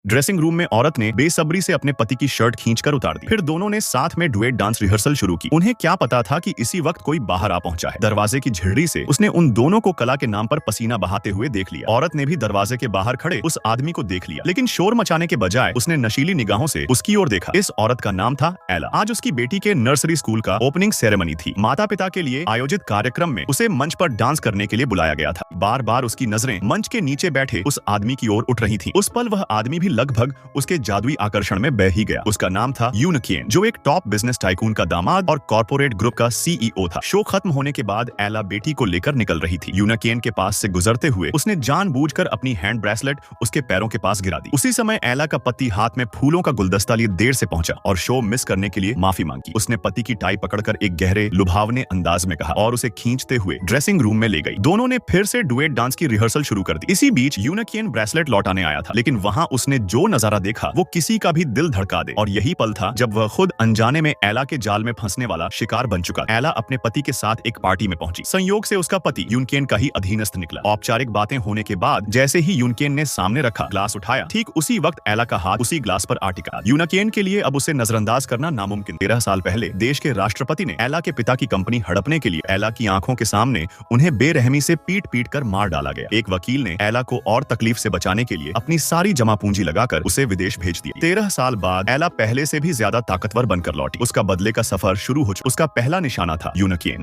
Dressing room में औरत ने बेसब्री से अपने पति की शर्ट खींचकर उतार दी। फिर दोनों ने साथ में डुएट डांस रिहर्सल शुरू की। उन्हें क्या पता था कि इसी वक्त कोई बाहर आ पहुंचा है। दरवाजे की झिल्ली से उसने उन दोनों को कला के नाम पर पसीना बहाते हुए देख लिया। औरत ने भी दरवाजे के बाहर खड़े उस आदमी को देख लिया, लेकिन शोर मचाने के बजाय उसने नशीली निगाहों से उसकी ओर देखा। इस औरत का नाम था एला। आज उसकी बेटी के नर्सरी स्कूल का ओपनिंग सेरेमनी थी। माता पिता के लिए आयोजित कार्यक्रम में उसे मंच पर डांस करने के लिए बुलाया गया था। बार बार उसकी नजरें मंच के नीचे बैठे उस आदमी की ओर उठ रही थी। उस पल वह आदमी भी लगभग उसके जादुई आकर्षण में बह ही गया। उसका नाम था यून केन, जो एक टॉप बिजनेस टाइकून का दामाद और कॉर्पोरेट ग्रुप का सीईओ था। शो खत्म होने के बाद एला बेटी को लेकर निकल रही थी। यून केन के पास से गुजरते हुए उसने जानबूझकर अपनी हैंड ब्रेसलेट उसके पैरों के पास गिरा दी। उसी समय एला का पति हाथ में फूलों का गुलदस्ता लिए देर से पहुंचा और शो मिस करने के लिए माफी मांगी। उसने पति की टाई पकड़कर एक गहरे लुभावने अंदाज में कहा और उसे खींचते हुए ड्रेसिंग रूम में ले गई। दोनों ने फिर से डुएट डांस की रिहर्सल शुरू कर दी। इसी बीच यून केन ब्रेसलेट लौटाने आया था, लेकिन वहां उसने जो नजारा देखा वो किसी का भी दिल धड़का दे। और यही पल था जब वह खुद अनजाने में एला के जाल में फंसने वाला शिकार बन चुका। एला अपने पति के साथ एक पार्टी में पहुंची। संयोग से उसका पति यूनकेन का ही अधीनस्थ निकला। औपचारिक बातें होने के बाद जैसे ही यूनकेन ने सामने रखा ग्लास उठाया, ठीक उसी वक्त एला का हाथ उसी ग्लास पर आ टिका। यूनकेन के लिए अब उसे नजरअंदाज करना नामुमकिन। 13 साल पहले देश के राष्ट्रपति ने एला के पिता की कंपनी हड़पने के लिए एला की आंखों के सामने उन्हें बेरहमी से पीट पीट कर मार डाला गया। एक वकील ने एला को और तकलीफ से बचाने के लिए अपनी सारी जमा पूंजी लगाकर उसे विदेश भेज दिया। 13 साल बाद एला पहले से भी ज्यादा ताकतवर बनकर लौटी। उसका बदले का सफर शुरू हो चुका। उसका पहला निशाना था यून केन।